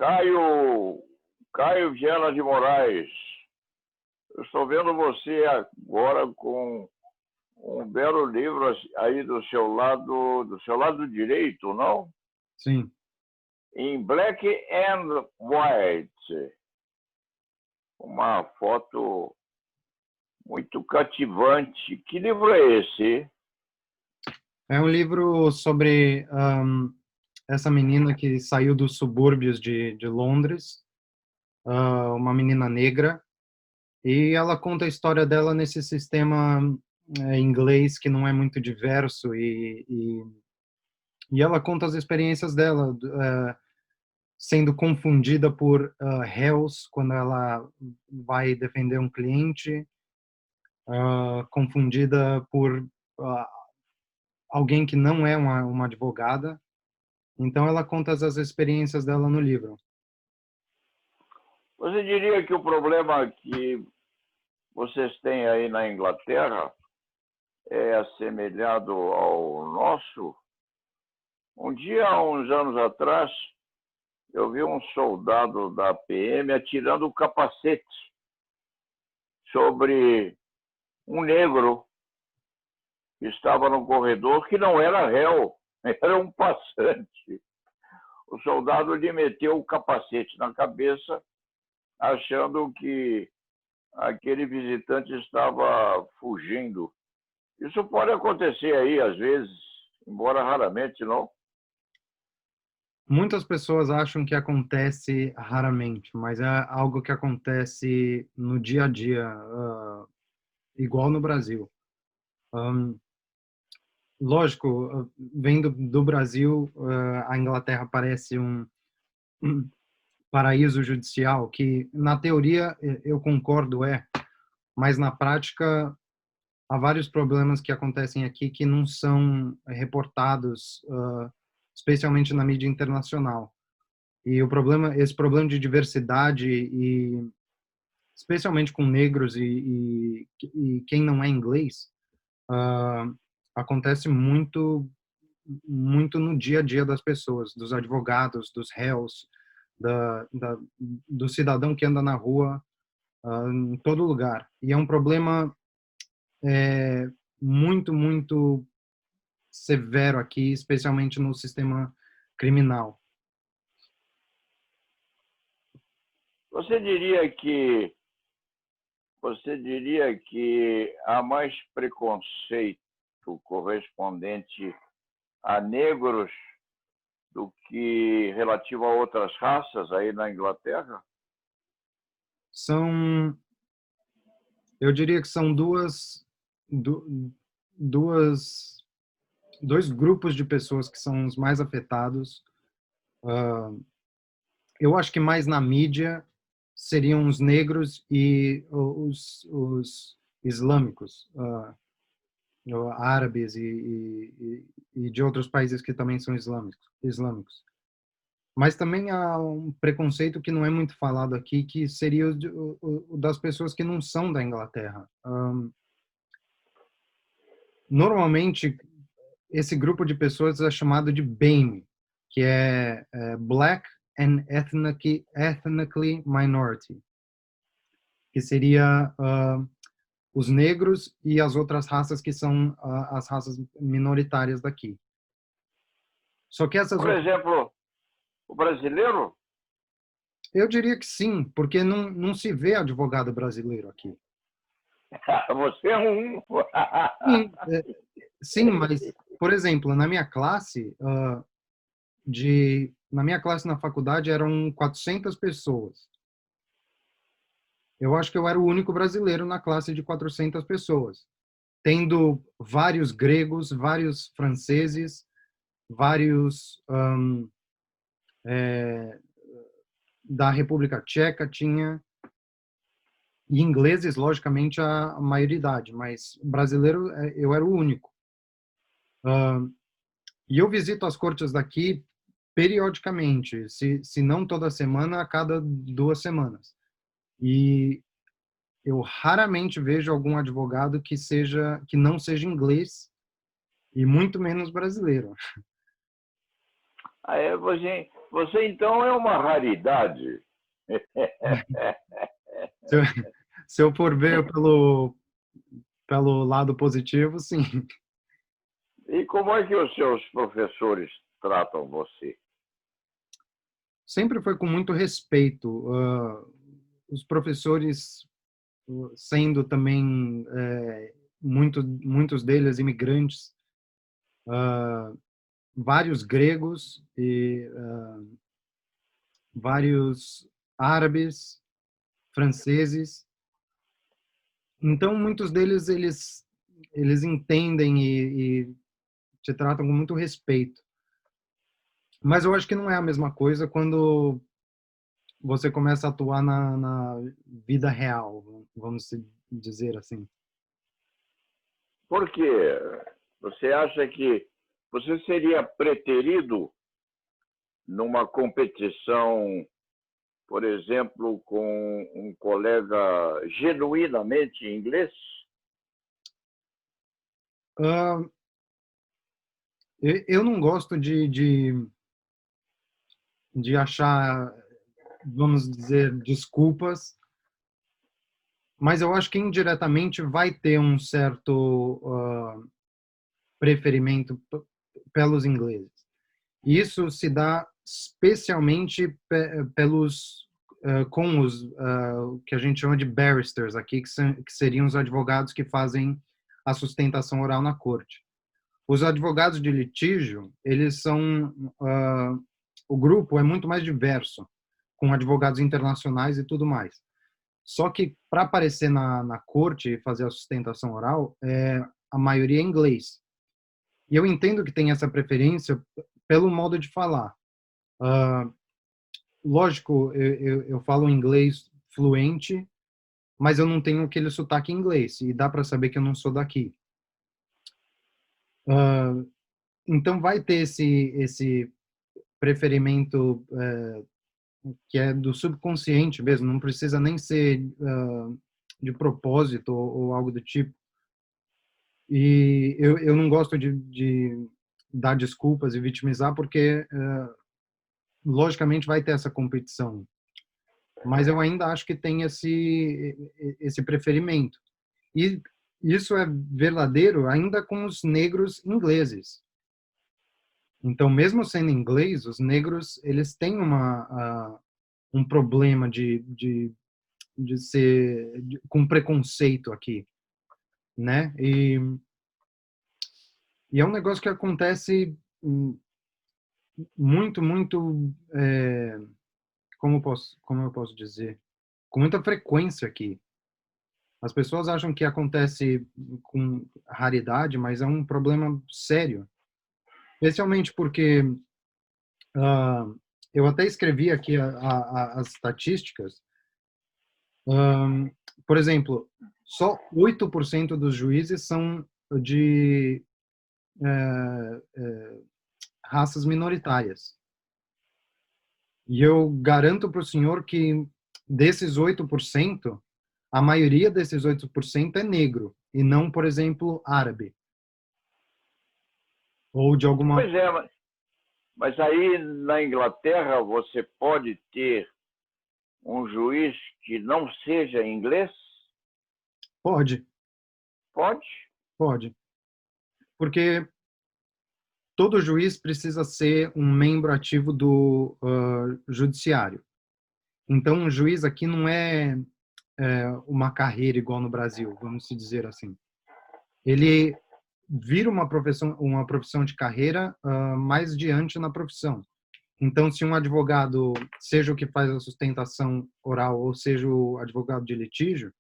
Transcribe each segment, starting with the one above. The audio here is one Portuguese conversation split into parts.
Caio, Caio Viana de Moraes, eu estou vendo você agora com um belo livro aí do seu lado direito, não? Sim. Em black and white, uma foto muito cativante. Que livro é esse? É um livro sobre essa menina que saiu dos subúrbios de Londres, uma menina negra, e ela conta a história dela nesse sistema inglês que não é muito diverso, e ela conta as experiências dela, sendo confundida por réus quando ela vai defender um cliente, confundida por alguém que não é uma advogada. Então ela conta as experiências dela no livro. Você diria que o problema que vocês têm aí na Inglaterra é assemelhado ao nosso? Um dia, há uns anos atrás, eu vi um soldado da PM atirando o capacete sobre um negro que estava no corredor, que não era réu, era um passante. O soldado lhe meteu o capacete na cabeça, achando que aquele visitante estava fugindo. Isso pode acontecer aí, às vezes, embora raramente, não? Muitas pessoas acham que acontece raramente, mas é algo que acontece no dia a dia, igual no Brasil. Lógico, vendo do Brasil, a Inglaterra parece um paraíso judicial, que na teoria eu concordo, mas na prática há vários problemas que acontecem aqui que não são reportados, especialmente na mídia internacional. E esse problema de diversidade, e especialmente com negros e quem não é inglês, acontece muito no dia a dia das pessoas, dos advogados, dos réus, do cidadão que anda na rua, em todo lugar. E é um problema muito severo aqui, especialmente no sistema criminal. Você diria que há mais preconceito correspondente a negros do que relativo a outras raças aí na Inglaterra? Eu diria que são dois grupos de pessoas que são os mais afetados. Eu acho que mais na mídia seriam os negros e os islâmicos, árabes e de outros países que também são islâmicos. Mas também há um preconceito que não é muito falado aqui, que seria o das pessoas que não são da Inglaterra. Normalmente, esse grupo de pessoas é chamado de BAME, que é Black and Ethnically Minority, que seria os negros e as outras raças que são as raças minoritárias daqui. Só que Por exemplo, o brasileiro? Eu diria que sim, porque não se vê advogado brasileiro aqui. Você é um. Sim, sim, mas, por exemplo, na minha classe, na faculdade eram 400 pessoas. Eu acho que eu era o único brasileiro na classe de 400 pessoas, tendo vários gregos, vários franceses, vários da República Tcheca tinha, e ingleses, logicamente, a maioridade, mas brasileiro eu era o único. E eu visito as cortes daqui periodicamente, se não toda semana, a cada 2 semanas. E eu raramente vejo algum advogado que não seja inglês e muito menos brasileiro. Aí você então é uma raridade. Se eu, se eu for ver pelo lado positivo, sim. E como é que os seus professores tratam você? Sempre foi com muito respeito. Os professores, sendo também muitos deles imigrantes, vários gregos e vários árabes, franceses. Então, muitos deles eles entendem e te tratam com muito respeito. Mas eu acho que não é a mesma coisa quando você começa a atuar na vida real, vamos dizer assim. Por quê? Você acha que você seria preterido numa competição, por exemplo, com um colega genuinamente inglês? Uh, eu não gosto de achar, vamos dizer, desculpas, mas eu acho que indiretamente vai ter um certo preferimento pelos ingleses. Isso se dá especialmente pelos com os que a gente chama de barristers aqui, que seriam os advogados que fazem a sustentação oral na corte. Os advogados de litígio, eles são o grupo é muito mais diverso, com advogados internacionais e tudo mais. Só que para aparecer na corte e fazer a sustentação oral, a maioria é inglês. E eu entendo que tem essa preferência pelo modo de falar. Lógico, eu falo inglês fluente, mas eu não tenho aquele sotaque inglês, e dá para saber que eu não sou daqui. Então vai ter esse preferimento que é do subconsciente mesmo, não precisa nem ser de propósito ou algo do tipo. E eu não gosto de dar desculpas e vitimizar, porque logicamente vai ter essa competição, mas eu ainda acho que tem esse preferimento. E isso é verdadeiro ainda com os negros ingleses. Então, mesmo sendo inglês, os negros eles têm um problema de ser com preconceito aqui, né? E é um negócio que acontece muito, como eu posso dizer, com muita frequência aqui. As pessoas acham que acontece com raridade, mas é um problema sério. Especialmente porque eu até escrevi aqui as estatísticas. Por exemplo, só 8% dos juízes são de raças minoritárias. E eu garanto para o senhor que desses 8%, a maioria desses 8% é negro, e não, por exemplo, árabe. Ou de alguma... Pois é, mas aí na Inglaterra você pode ter um juiz que não seja inglês? Pode, Pode? pode. Porque todo juiz precisa ser um membro ativo do judiciário. Então, um juiz aqui não é uma carreira igual no Brasil, vamos dizer assim. Ele vira uma profissão de carreira mais diante na profissão. Então, se um advogado, seja o que faz a sustentação oral ou seja o advogado de litígio,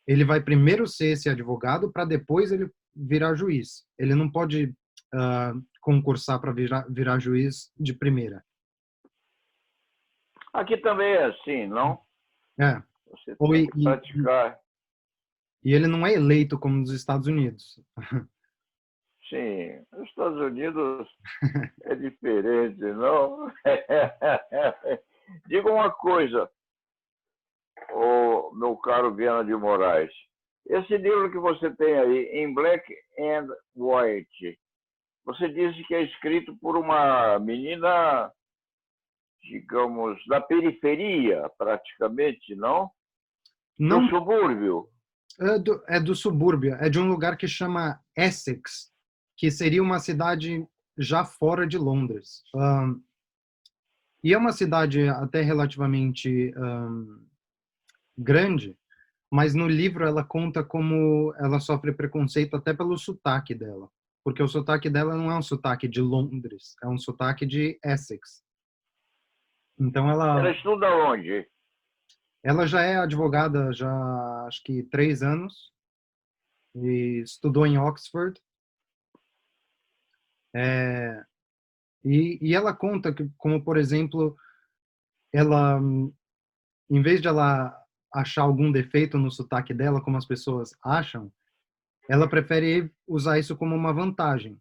ele vai primeiro ser esse advogado para depois ele virar juiz. Ele não pode concursar para virar juiz de primeira. Aqui também é assim, não? É. Você Ou, tem que praticar. e ele não é eleito como nos Estados Unidos. Sim, nos Estados Unidos é diferente, não? Diga uma coisa, meu caro Viana de Moraes. Esse livro que você tem aí, em Black and White, Você disse que é escrito por uma menina, digamos, da periferia, praticamente, não? Do Não subúrbio. é do subúrbio, é de um lugar que chama Essex, que seria uma cidade já fora de Londres. E é uma cidade até relativamente grande, mas no livro ela conta como ela sofre preconceito até pelo sotaque dela, porque o sotaque dela não é um sotaque de Londres, é um sotaque de Essex. Então Ela estuda onde? ela já é advogada já acho que 3 anos e estudou em Oxford. É, e ela conta que, como por exemplo, ela, em vez de ela achar algum defeito no sotaque dela, como as pessoas acham, ela prefere usar isso como uma vantagem.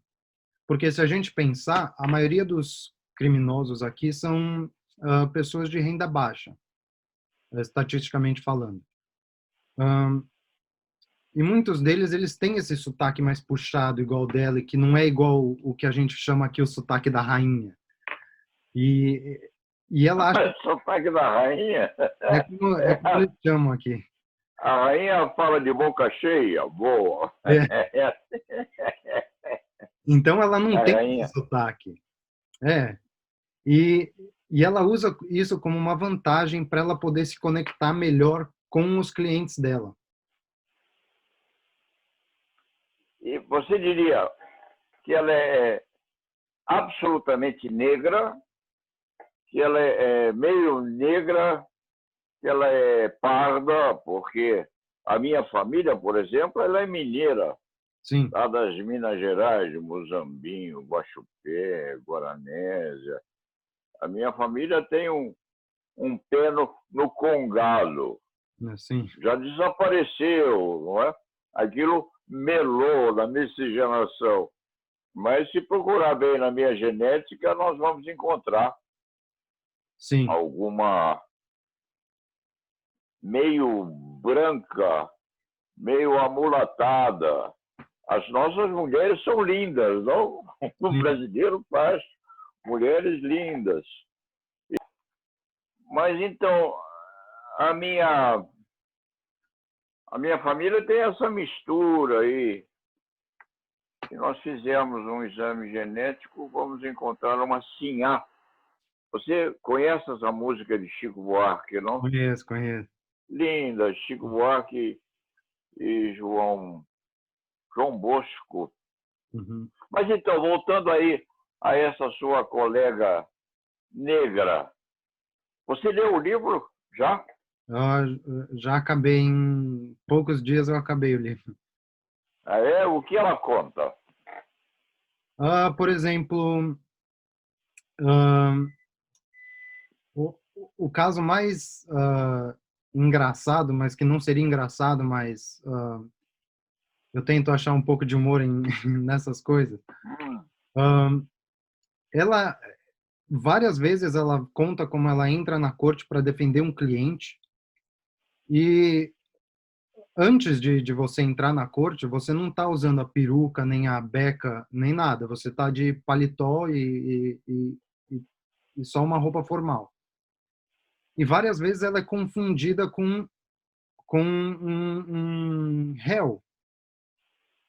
Porque se a gente pensar, a maioria dos criminosos aqui são pessoas de renda baixa, estatisticamente falando. E muitos deles, eles têm esse sotaque mais puxado, igual dela, e que não é igual o que a gente chama aqui o sotaque da rainha. E, e ela acha, Sotaque da rainha. é como eles chamam aqui. A rainha fala de boca cheia, boa. É. Então ela A não tem esse rainha. sotaque. É. E, e ela usa isso como uma vantagem para ela poder se conectar melhor com os clientes dela. E você diria que ela é absolutamente negra, que ela é meio negra, que ela é parda, porque a minha família, por exemplo, ela é mineira, Sim, lá das Minas Gerais, de Muzambinho, Guaxupé, Guaranésia. A minha família tem um pé no Congado. assim, Já desapareceu, não é? Aquilo melou na miscigenação. Mas se procurar bem na minha genética, nós vamos encontrar sim. alguma meio branca, meio amulatada. As nossas mulheres são lindas, não? O Sim. brasileiro faz mulheres lindas. Mas então, a minha, a minha família tem essa mistura aí. Se nós fizermos um exame genético, vamos encontrar uma sinhá. Você conhece essa música de Chico Buarque, não? Conheço, conheço. Linda, Chico Buarque e João Bosco. Uhum. Mas então, voltando aí a essa sua colega negra, você leu o livro já? Já acabei em poucos dias eu acabei o livro. Ah, é? O que ela conta? Por exemplo, ah, o, o caso mais engraçado, mas que não seria engraçado, mas eu tento achar um pouco de humor nessas coisas. Hum, Ah, ela várias vezes ela conta como ela entra na corte para defender um cliente e antes de você entrar na corte, você não está usando a peruca, nem a beca, nem nada. Você está de paletó e só uma roupa formal. E várias vezes ela é confundida com um réu.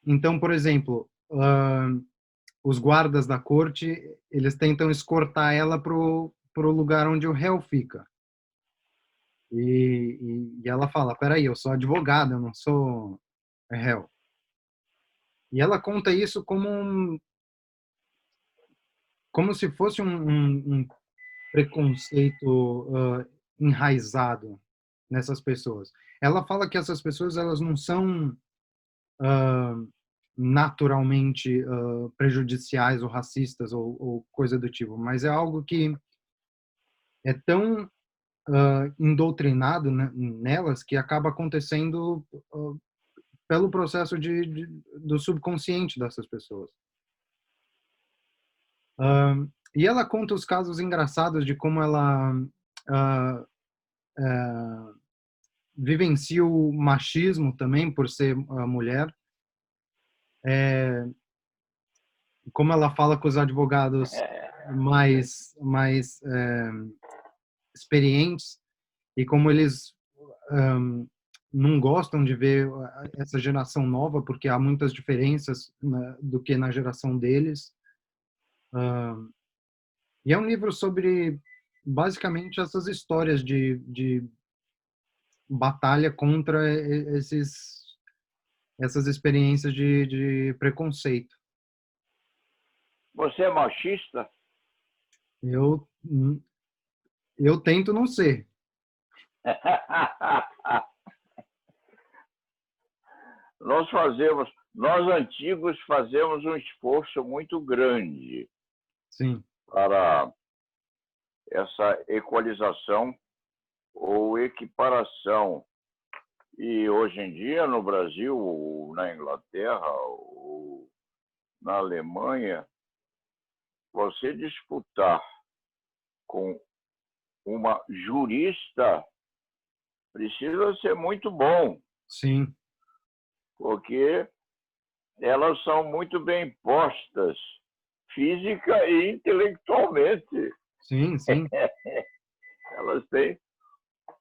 Então, por exemplo, os guardas da corte, eles tentam escortar ela pro lugar onde o réu fica. E ela fala, peraí, eu sou advogada, eu não sou réu. E ela conta isso como se fosse um preconceito enraizado nessas pessoas. Ela fala que essas pessoas elas não são naturalmente prejudiciais ou racistas ou coisa do tipo, mas é algo que é tão indoctrinado nelas que acaba acontecendo pelo processo do subconsciente dessas pessoas. E ela conta os casos engraçados de como ela uh, vivencia o machismo também por ser mulher. como ela fala com os advogados mais experientes e como eles não gostam de ver essa geração nova, porque há muitas diferenças do que na geração deles. E é um livro sobre, basicamente, essas histórias de batalha contra essas experiências de preconceito. Você é machista? Eu, eu tento não ser. Nós antigos fazemos um esforço muito grande Sim, para essa equalização ou equiparação. E hoje em dia, no Brasil, ou na Inglaterra, ou na Alemanha, você disputar com uma jurista precisa ser muito bom, sim, porque elas são muito bem postas, física e intelectualmente. sim, sim. Elas têm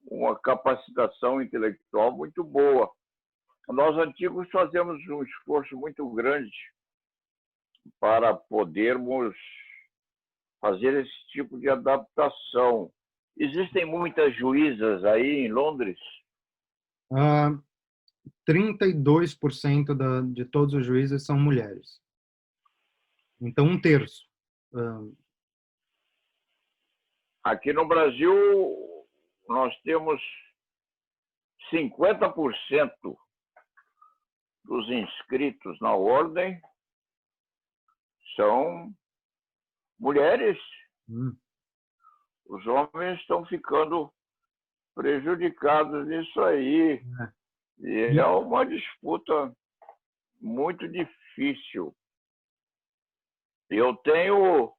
uma capacitação intelectual muito boa. Nós antigos fazemos um esforço muito grande para podermos fazer esse tipo de adaptação. Existem muitas juízas aí em Londres? 32% de todos os juízes são mulheres. Então, um terço. Aqui no Brasil, nós temos 50% dos inscritos na ordem são mulheres. Os homens estão ficando prejudicados nisso aí. E é uma disputa muito difícil. Eu tenho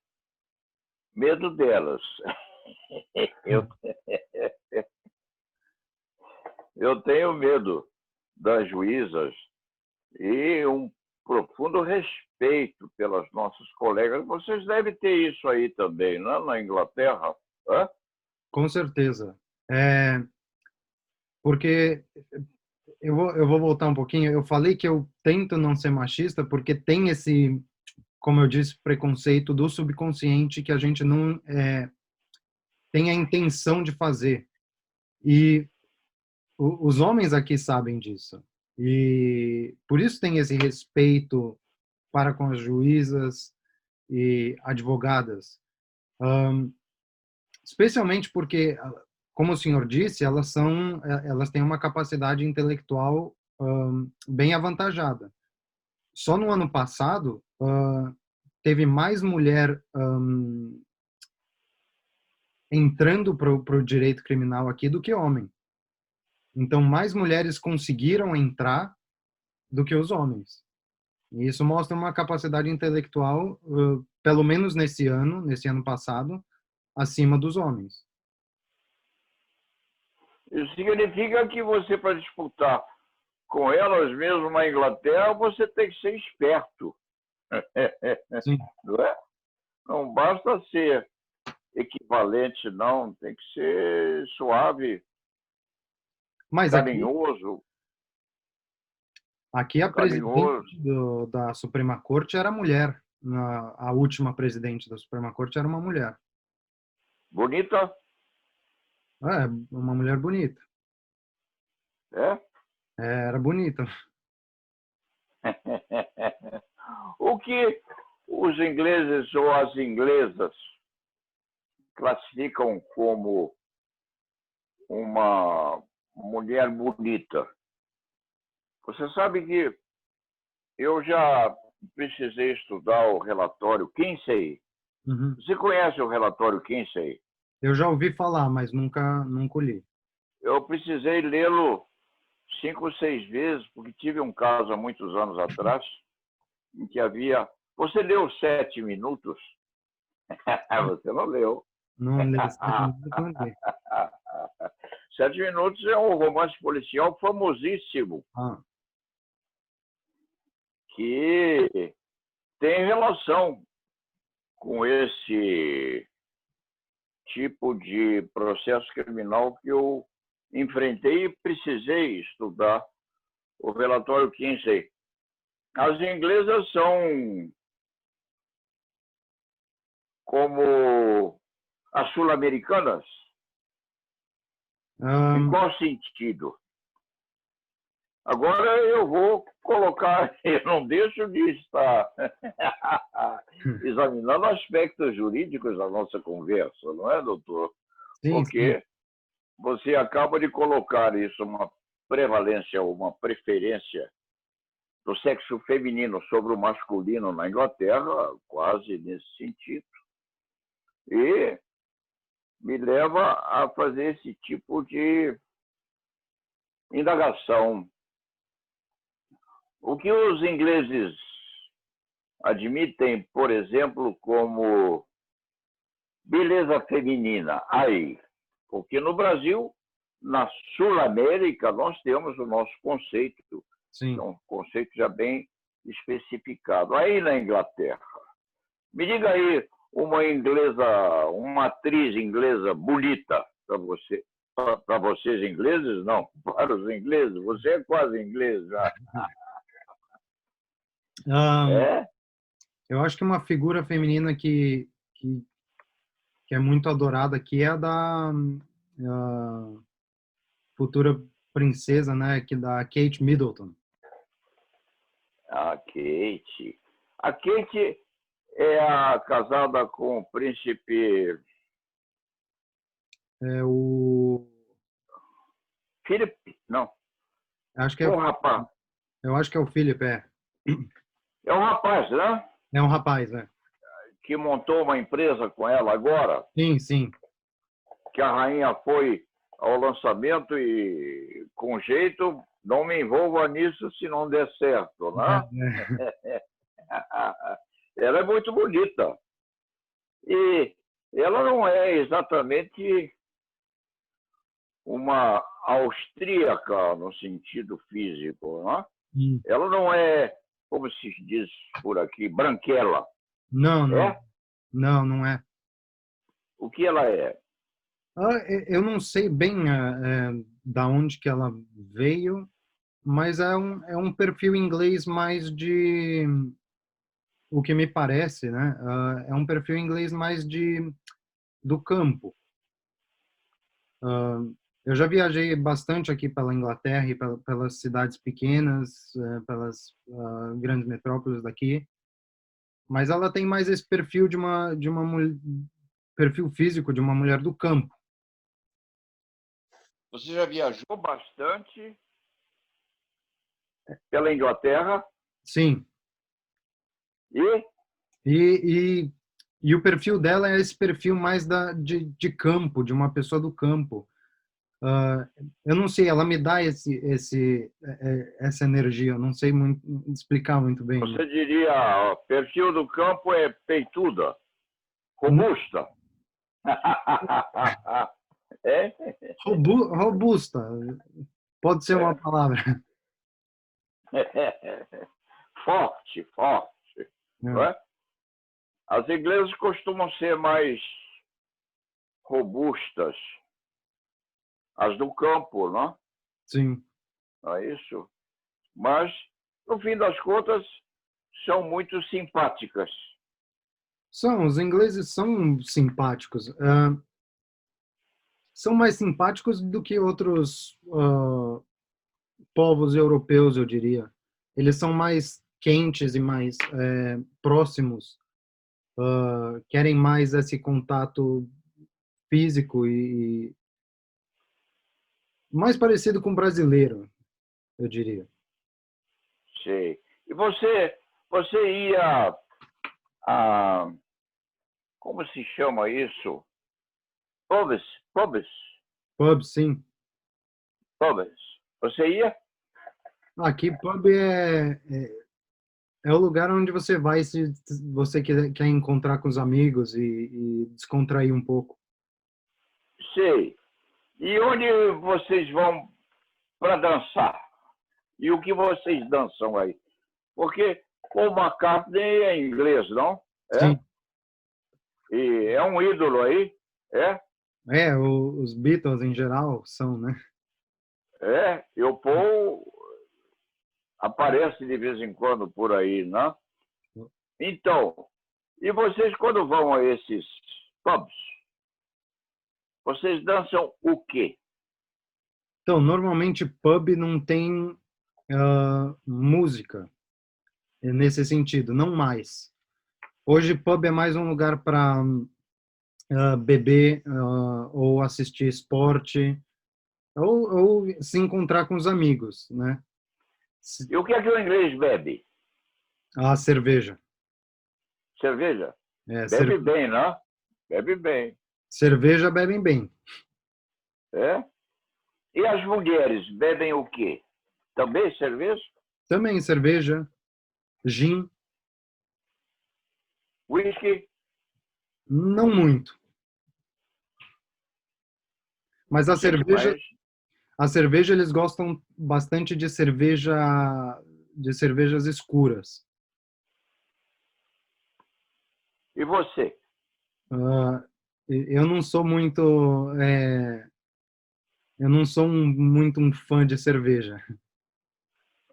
medo delas. Eu tenho medo das juízas e um profundo respeito pelas nossas colegas. Vocês devem ter isso aí também, não é? Na Inglaterra? Hã? Com certeza. Porque eu vou voltar um pouquinho. Eu falei que eu tento não ser machista porque tem esse, como eu disse, preconceito do subconsciente que a gente não tem a intenção de fazer. E os homens aqui sabem disso. E por isso tem esse respeito para com as juízas e advogadas. Especialmente porque, como o senhor disse, elas têm uma capacidade intelectual bem avantajada. Só no ano passado teve mais mulher entrando para o direito criminal aqui do que homem. Então, mais mulheres conseguiram entrar do que os homens. E isso mostra uma capacidade intelectual, pelo menos nesse ano passado, acima dos homens. Isso significa que você, para disputar com elas mesmo na Inglaterra, você tem que ser esperto. Sim. Não é? Não basta ser equivalente, não. Tem que ser suave, Mas carinhoso. Aqui a presidente da Suprema Corte era mulher. A última presidente da Suprema Corte era uma mulher. Bonita? É, uma mulher bonita. É? Era bonita. O que os ingleses ou as inglesas classificam como uma mulher bonita? Você sabe que eu já precisei estudar o relatório Kinsey. Uhum. Você conhece o relatório Kinsey? Eu já ouvi falar, mas nunca li. Eu precisei lê-lo 5 ou 6 vezes, porque tive um caso há muitos anos atrás em que havia... Você leu 7 minutos? Você não leu. Não li 7 minutos, não li. 7 minutos é um romance policial famosíssimo. Que tem relação com esse tipo de processo criminal que eu enfrentei e precisei estudar o relatório Kinsey. As inglesas são como as sul-americanas? Em qual sentido? Agora eu vou colocar, eu não deixo de estar examinando aspectos jurídicos da nossa conversa, não é, doutor? Sim, Porque sim. você acaba de colocar isso, uma prevalência, uma preferência do sexo feminino sobre o masculino na Inglaterra, quase nesse sentido. E me leva a fazer esse tipo de indagação. O que os ingleses admitem, por exemplo, como beleza feminina? Aí, porque no Brasil, na Sul-América, nós temos o nosso conceito, que é Sim. um conceito já bem especificado. Aí na Inglaterra, me diga aí uma inglesa, uma atriz inglesa bonita para você. Para vocês ingleses, não. Para os ingleses, você é quase inglês já. É? Eu acho que uma figura feminina que é muito adorada aqui é a da futura princesa, né, que da Kate Middleton. A Kate. A Kate é a casada com o príncipe É o Philip? Não. acho que é Um rapaz. eu acho que é o Philip, é. É um rapaz, né? É um rapaz, é. Que montou uma empresa com ela agora, Sim, sim. que a rainha foi ao lançamento e, com jeito, não me envolva nisso se não der certo, né? Ela é muito bonita. E ela não é exatamente uma austríaca no sentido físico, né? Ela não é, como se diz por aqui, branquela. Não, não. É? Não, não é. O que ela é? Eu não sei bem da onde que ela veio, mas é um perfil inglês mais de, o que me parece, né? É um perfil inglês mais do campo. Eu já viajei bastante aqui pela Inglaterra e pelas cidades pequenas, pelas grandes metrópoles daqui, mas ela tem mais esse perfil perfil físico de uma mulher do campo. Você já viajou bastante pela Inglaterra? Sim. E E, e o perfil dela é esse perfil mais de campo, de uma pessoa do campo. Eu não sei, ela me dá essa energia, eu não sei muito, explicar muito bem. você diria, o perfil do campo é peituda, robusta. É? Robusta, pode ser uma palavra. Forte, forte. Não é? As inglesas costumam ser mais robustas, as do campo, não Sim. é isso? Mas, no fim das contas, são muito simpáticas. Os ingleses são simpáticos. São mais simpáticos do que outros povos europeus, eu diria. Eles são mais quentes e mais próximos, querem mais esse contato físico e mais parecido com o brasileiro, eu diria. Sei. E você ia a, como se chama isso? Pubs, pubs, Pub, sim. pubs. Você ia? Aqui, pub é o lugar onde você vai se você quer encontrar com os amigos e descontrair um pouco. Sei. E onde vocês vão para dançar? E o que vocês dançam aí? Porque Paul McCartney é inglês, não? Sim. É? E é um ídolo aí? É? Os Beatles em geral são, né? É? E o Paul aparece de vez em quando por aí, não? Então, e vocês quando vão a esses pubs, vocês dançam o quê? Então, normalmente pub não tem música nesse sentido, não mais. Hoje pub é mais um lugar para beber ou assistir esporte ou se encontrar com os amigos, né? E o que é que o inglês bebe? A cerveja. Cerveja? É, Bebe bem, não? Bebe bem. cerveja bebem bem. É? E as mulheres bebem o quê? Também cerveja? Também cerveja, gin, Whisky? não muito. Mas Sim, mas a cerveja eles gostam bastante de cervejas escuras. e você? Ah, eu não sou muito, eu não sou muito um fã de cerveja.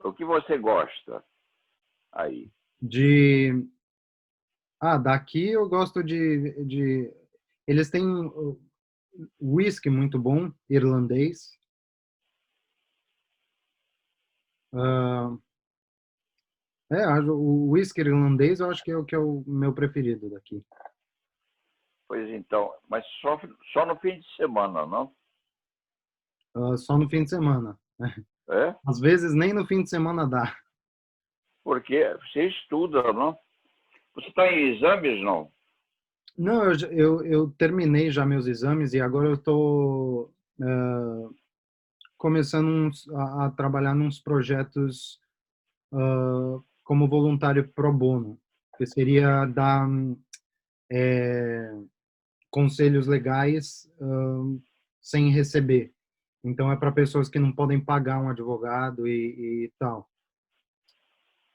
O que você gosta aí? De, daqui eu gosto eles têm whisky muito bom, irlandês. Ah, o whisky irlandês eu acho que é o meu preferido daqui. Pois então, mas só no fim de semana, não? Só no fim de semana. É? Às vezes nem no fim de semana dá. Porque você estuda, não? Você está em exames, não? Não, eu terminei já meus exames e agora eu estou começando a trabalhar nos projetos como voluntário pro bono, que seria dar conselhos legais sem receber. Então é para pessoas que não podem pagar um advogado e tal.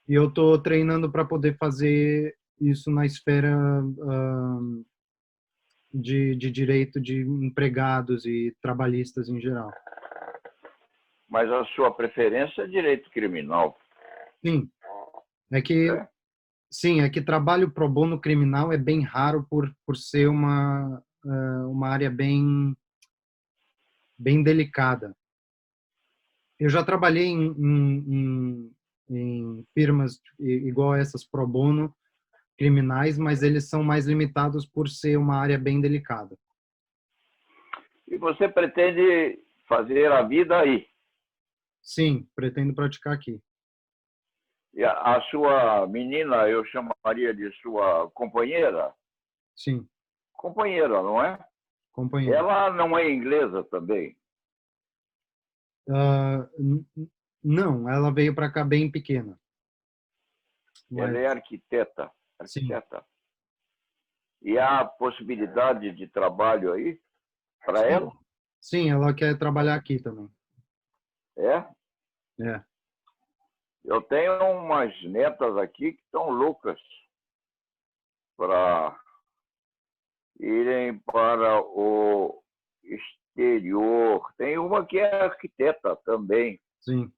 E eu estou treinando para poder fazer isso na esfera de direito de empregados e trabalhistas em geral. Mas a sua preferência é direito criminal. Sim, é que É? sim, é que trabalho pro bono criminal é bem raro por ser uma área bem delicada. Eu já trabalhei em firmas igual essas pro bono criminais, mas eles são mais limitados por ser uma área bem delicada. E você pretende fazer a vida aí. Sim, pretendo praticar aqui. E a sua menina, eu chamaria de sua companheira. Sim, Companheira, não é? companheiro. Ela não é inglesa também. Ah, não, ela veio para cá bem pequena. Ela Mas é arquiteta. sim, Arquiteta. E há possibilidade de trabalho aí para sim, ela? sim, ela quer trabalhar aqui também. É? É. Eu tenho umas netas aqui que estão loucas para irem para o exterior. Tem uma que é arquiteta também. Sim.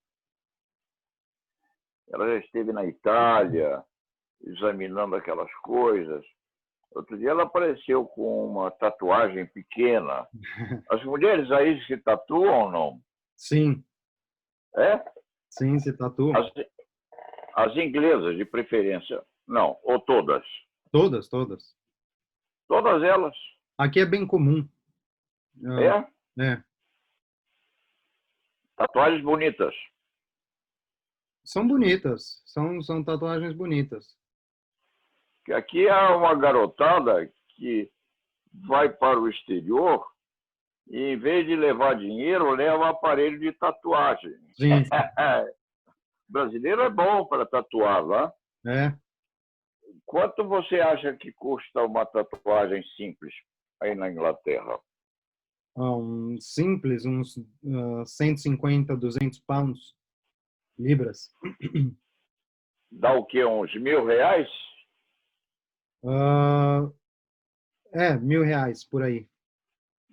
Ela já esteve na Itália, examinando aquelas coisas. Outro dia ela apareceu com uma tatuagem pequena. As mulheres aí se tatuam ou não? Sim, É? sim, se tatua. As inglesas, de preferência. Não, ou todas. Todas, todas. Todas elas. Aqui é bem comum. Ah, É? é. Tatuagens bonitas. São bonitas, são tatuagens bonitas. Que aqui há uma garotada que vai para o exterior e, em vez de levar dinheiro, leva aparelho de tatuagem. Sim, Brasileiro é bom para tatuar lá. é. Quanto você acha que custa uma tatuagem simples aí na Inglaterra? Um simples, uns 150, 200 pounds, libras. Dá o quê? Uns R$ 1.000? Ah, R$ 1.000 por aí.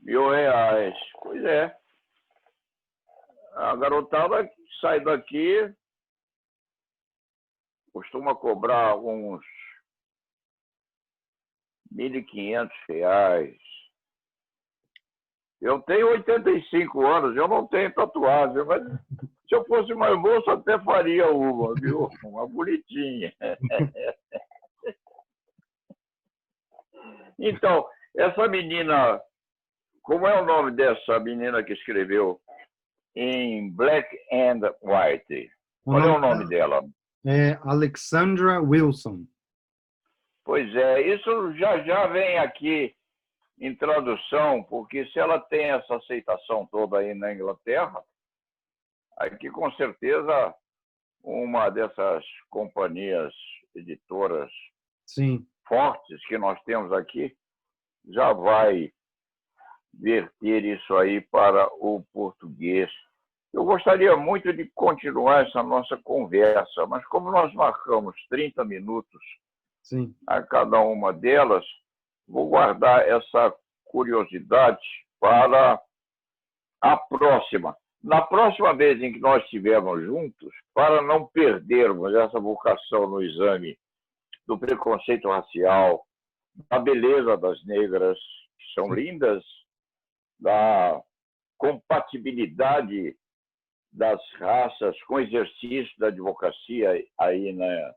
R$ 1.000. Pois é. A garotada que sai daqui costuma cobrar uns R$ 1.500. Eu tenho 85 anos, eu não tenho tatuagem, mas se eu fosse mais moço, até faria uma, viu? Uma bonitinha. Então, essa menina, como é o nome dessa menina que escreveu em Black and White? Qual é o nome dela? É Alexandra Wilson. Pois é, isso já vem aqui em tradução, porque se ela tem essa aceitação toda aí na Inglaterra, aqui com certeza uma dessas companhias editoras Sim. fortes que nós temos aqui já vai verter isso aí para o português. Eu gostaria muito de continuar essa nossa conversa, mas como nós marcamos 30 minutos Sim. a cada uma delas, vou guardar essa curiosidade para a próxima. Na próxima vez em que nós estivermos juntos, para não perdermos essa vocação no exame do preconceito racial, da beleza das negras, que são lindas, da compatibilidade das raças com exercício da advocacia aí na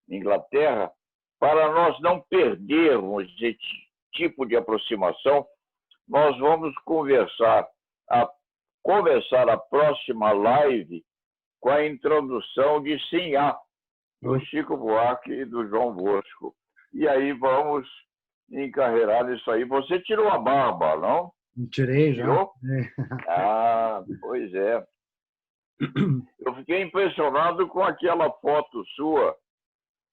Inglaterra, para nós não perdermos esse tipo de aproximação, nós vamos conversar a próxima live com a introdução de Sim Há, do Chico Buarque e do João Bosco. E aí vamos encarreirar isso aí. Você tirou a barba, não? Tirei já. Tirou? Ah, pois é. Eu fiquei impressionado com aquela foto sua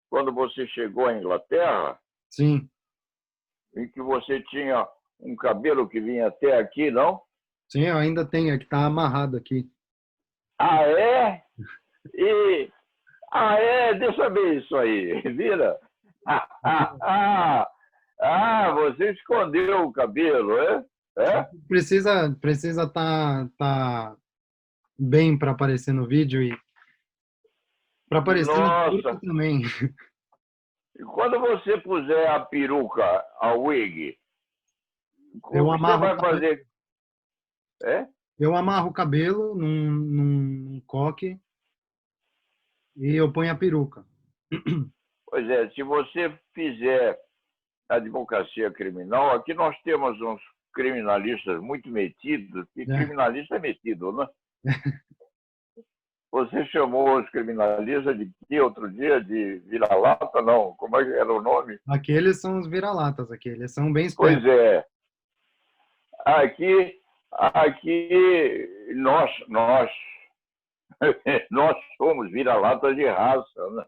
quando você chegou à Inglaterra. Sim. Em que você tinha um cabelo que vinha até aqui, não? Sim, eu ainda tenho, é que tá amarrado aqui. Ah, é? Deixa eu ver isso aí, vira. Você escondeu o cabelo, é? Precisa tá bem para aparecer no vídeo e para aparecer no vídeo também. E quando você puser a peruca, a wig, Eu como você vai fazer? É? Eu amarro o cabelo num coque e eu ponho a peruca. Pois é, se você fizer advocacia criminal, aqui nós temos uns criminalistas muito metidos, e criminalista é metido, né? Você chamou os criminalistas de que outro dia? De vira-lata, não? Como é que era o nome? Aqueles são os vira-latas, aqueles são bem espertos. Pois é. Aqui nós somos vira-latas de raça, né?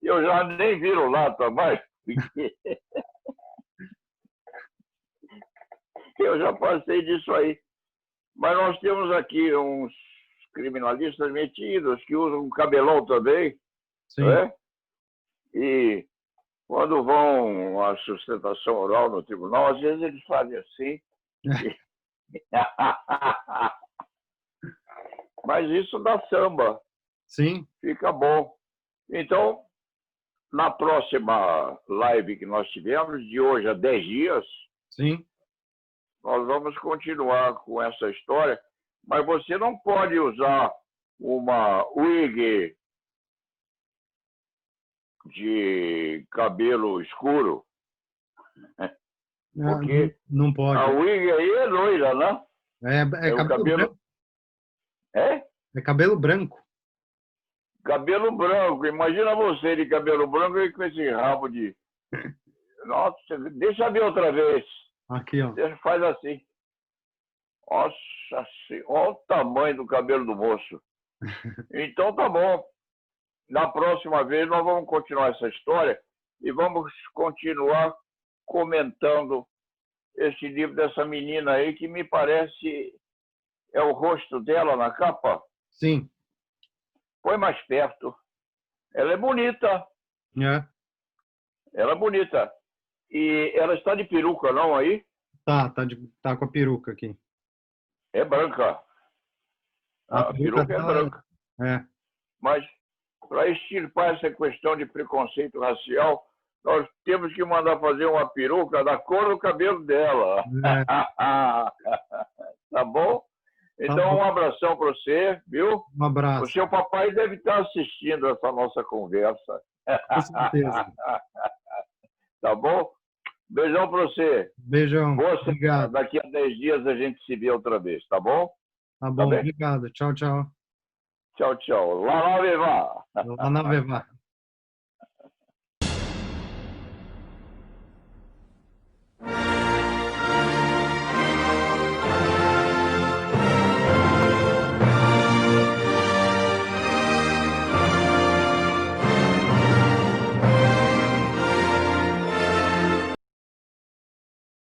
Eu já nem viro lata mais, porque eu já passei disso aí. Mas nós temos aqui uns criminalistas metidos que usam cabelão também. Sim. Né? E quando vão à sustentação oral no tribunal, às vezes eles fazem assim. Mas isso dá samba. Sim. Fica bom. Então, na próxima live que nós tivemos, de hoje a 10 dias, sim, nós vamos continuar com essa história, mas você não pode usar uma wig de cabelo escuro, porque não pode. A wig aí é loira, né? É cabelo branco. É cabelo branco. Cabelo branco. Imagina você de cabelo branco e com esse rabo de... Nossa, deixa eu ver outra vez. Aqui, ó. Faz assim. Nossa, olha o tamanho do cabelo do moço. Então tá bom. Na próxima vez nós vamos continuar essa história e vamos continuar comentando esse livro dessa menina aí que me parece é o rosto dela na capa. Sim. Põe mais perto. Ela é bonita. É, Ela é bonita. E ela está de peruca, não, aí? tá com a peruca aqui. É branca. A A peruca peruca é dela branca. é. Mas, para extirpar essa questão de preconceito racial, nós temos que mandar fazer uma peruca da cor do cabelo dela. É, Tá bom? tá Então, um bom. abração para você, viu? Um O abraço, seu papai deve estar assistindo essa nossa conversa. com certeza. Tá bom? Beijão para você. Beijão, Boa semana. obrigado. Daqui a 10 dias a gente se vê outra vez, tá bom? Tá Tá bom, bem? obrigado. Tchau, tchau. Tchau, tchau. Lá, lá, vevá. Lá na Vevá.